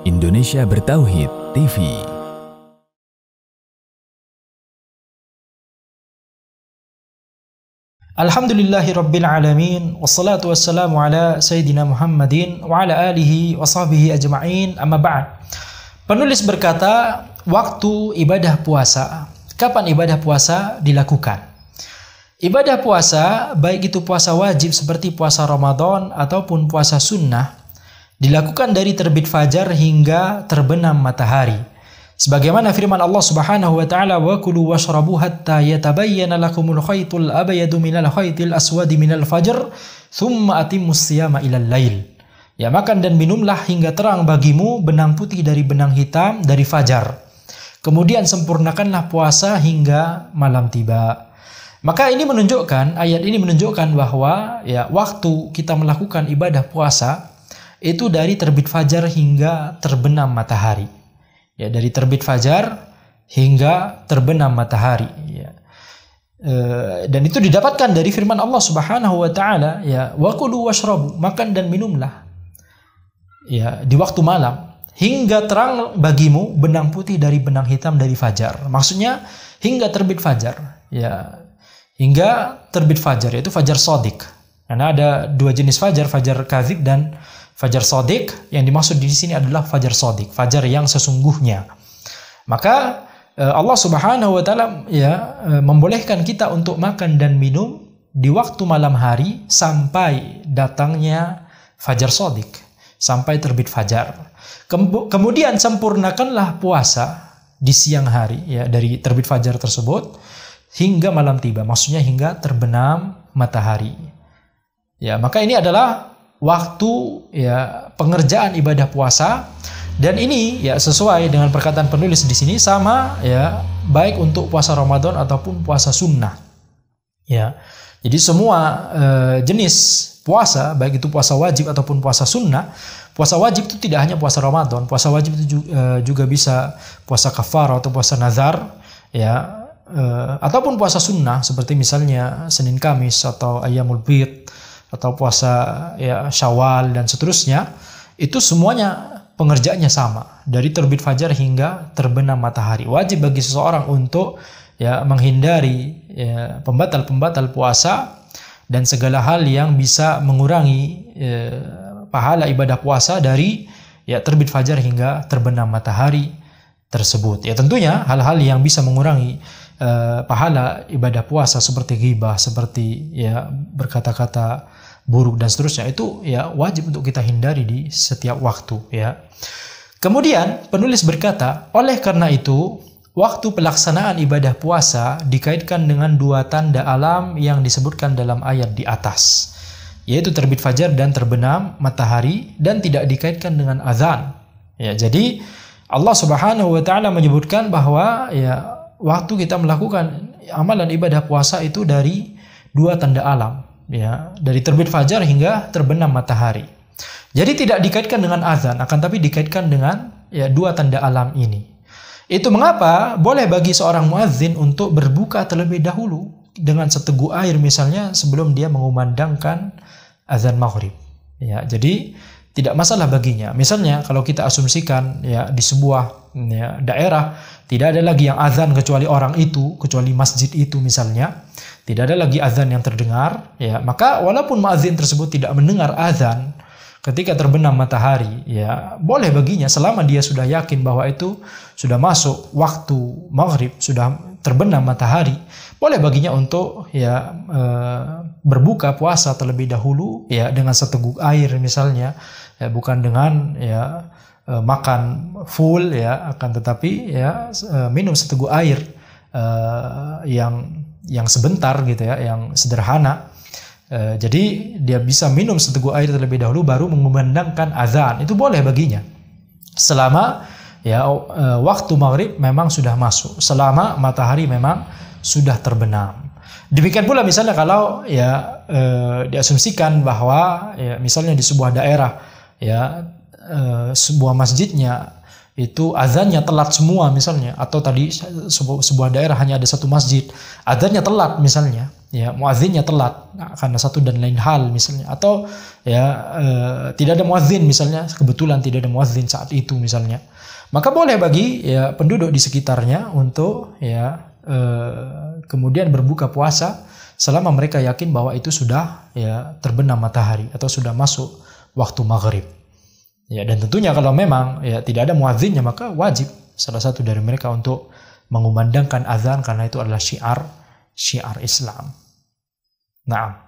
Indonesia Bertauhid TV. Alhamdulillahirabbil alamin wassalatu wassalamu ala sayyidina Muhammadin wa ala alihi wa sahbihi ajma'in, amma ba'd. Penulis berkata, waktu ibadah puasa. Kapan ibadah puasa dilakukan? Ibadah puasa, baik itu puasa wajib seperti puasa Ramadan ataupun puasa sunnah, dilakukan dari terbit fajar hingga terbenam matahari. Sebagaimana firman Allah Subhanahu wa taala, "Wa kulu washrabu hatta yatabayyana lakumul khaytul abyadu minal khaytil aswadi minal fajr, tsumma atimmus siyama ilal lail." Ya, makan dan minumlah hingga terang bagimu benang putih dari benang hitam dari fajar. Kemudian sempurnakanlah puasa hingga malam tiba. Maka ini menunjukkan, ayat ini menunjukkan bahwa ya waktu kita melakukan ibadah puasa itu dari terbit fajar hingga terbenam matahari. Ya, dari terbit fajar hingga terbenam matahari. Ya. Dan itu didapatkan dari firman Allah Subhanahu wa taala, ya, wa kulu washrabu, makan dan minumlah. Ya, di waktu malam hingga terang bagimu benang putih dari benang hitam dari fajar. Maksudnya hingga terbit fajar. Ya, hingga terbit fajar, yaitu fajar shadiq. Karena ada dua jenis fajar, fajar kadzib dan fajar shadiq. Yang dimaksud di sini adalah fajar shadiq, fajar yang sesungguhnya. Maka Allah Subhanahu wa taala ya membolehkan kita untuk makan dan minum di waktu malam hari sampai datangnya fajar shadiq, sampai terbit fajar. Kemudian sempurnakanlah puasa di siang hari, ya, dari terbit fajar tersebut hingga malam tiba, maksudnya hingga terbenam matahari. Ya, maka ini adalah waktu ya pengerjaan ibadah puasa, dan ini ya sesuai dengan perkataan penulis di sini, sama ya baik untuk puasa Ramadan ataupun puasa sunnah. Ya. Jadi semua jenis puasa, baik itu puasa wajib ataupun puasa sunnah. Puasa wajib itu tidak hanya puasa Ramadan, puasa wajib itu juga bisa puasa kafarah atau puasa nazar, ya. Ataupun puasa sunnah seperti misalnya Senin Kamis atau Ayyamul Bid atau puasa ya Syawal dan seterusnya. Itu semuanya pengerjaannya sama, dari terbit fajar hingga terbenam matahari. Wajib bagi seseorang untuk ya menghindari ya pembatal-pembatal puasa dan segala hal yang bisa mengurangi pahala ibadah puasa dari ya terbit fajar hingga terbenam matahari tersebut. Ya, tentunya hal-hal yang bisa mengurangi pahala ibadah puasa seperti ghibah, seperti ya berkata-kata buruk dan seterusnya, itu ya wajib untuk kita hindari di setiap waktu, ya. Kemudian penulis berkata, oleh karena itu waktu pelaksanaan ibadah puasa dikaitkan dengan dua tanda alam yang disebutkan dalam ayat di atas, yaitu terbit fajar dan terbenam matahari, dan tidak dikaitkan dengan azan. Ya, jadi Allah Subhanahu wa taala menyebutkan bahwa ya waktu kita melakukan amalan ibadah puasa itu dari dua tanda alam, ya, dari terbit fajar hingga terbenam matahari. Jadi tidak dikaitkan dengan azan, akan tapi dikaitkan dengan ya dua tanda alam ini. Itu mengapa boleh bagi seorang muadzin untuk berbuka terlebih dahulu dengan seteguk air misalnya sebelum dia mengumandangkan azan maghrib. Ya, jadi tidak masalah baginya. Misalnya kalau kita asumsikan ya di sebuah ya daerah tidak ada lagi yang azan kecuali orang itu, kecuali masjid itu misalnya, tidak ada lagi azan yang terdengar, ya, maka walaupun muadzin tersebut tidak mendengar azan ketika terbenam matahari, ya boleh baginya selama dia sudah yakin bahwa itu sudah masuk waktu maghrib, sudah terbenam matahari, boleh baginya untuk ya berbuka puasa terlebih dahulu ya dengan seteguk air misalnya, ya, bukan dengan ya makan full, ya, akan tetapi ya minum seteguk air yang sebentar gitu, ya, yang sederhana. Jadi dia bisa minum seteguk air terlebih dahulu baru mengumandangkan azan. Itu boleh baginya selama ya waktu maghrib memang sudah masuk, selama matahari memang sudah terbenam. Demikian pula misalnya kalau ya diasumsikan bahwa ya misalnya di sebuah daerah ya sebuah masjidnya itu azannya telat semua misalnya, atau tadi sebuah daerah hanya ada satu masjid, azannya telat misalnya, ya muadzinnya telat karena satu dan lain hal misalnya, atau ya tidak ada muadzin misalnya, kebetulan tidak ada muadzin saat itu misalnya, maka boleh bagi ya penduduk di sekitarnya untuk ya kemudian berbuka puasa selama mereka yakin bahwa itu sudah ya terbenam matahari atau sudah masuk waktu maghrib. Ya, dan tentunya kalau memang ya tidak ada muadzinnya, maka wajib salah satu dari mereka untuk mengumandangkan azan karena itu adalah syiar Islam. Naam.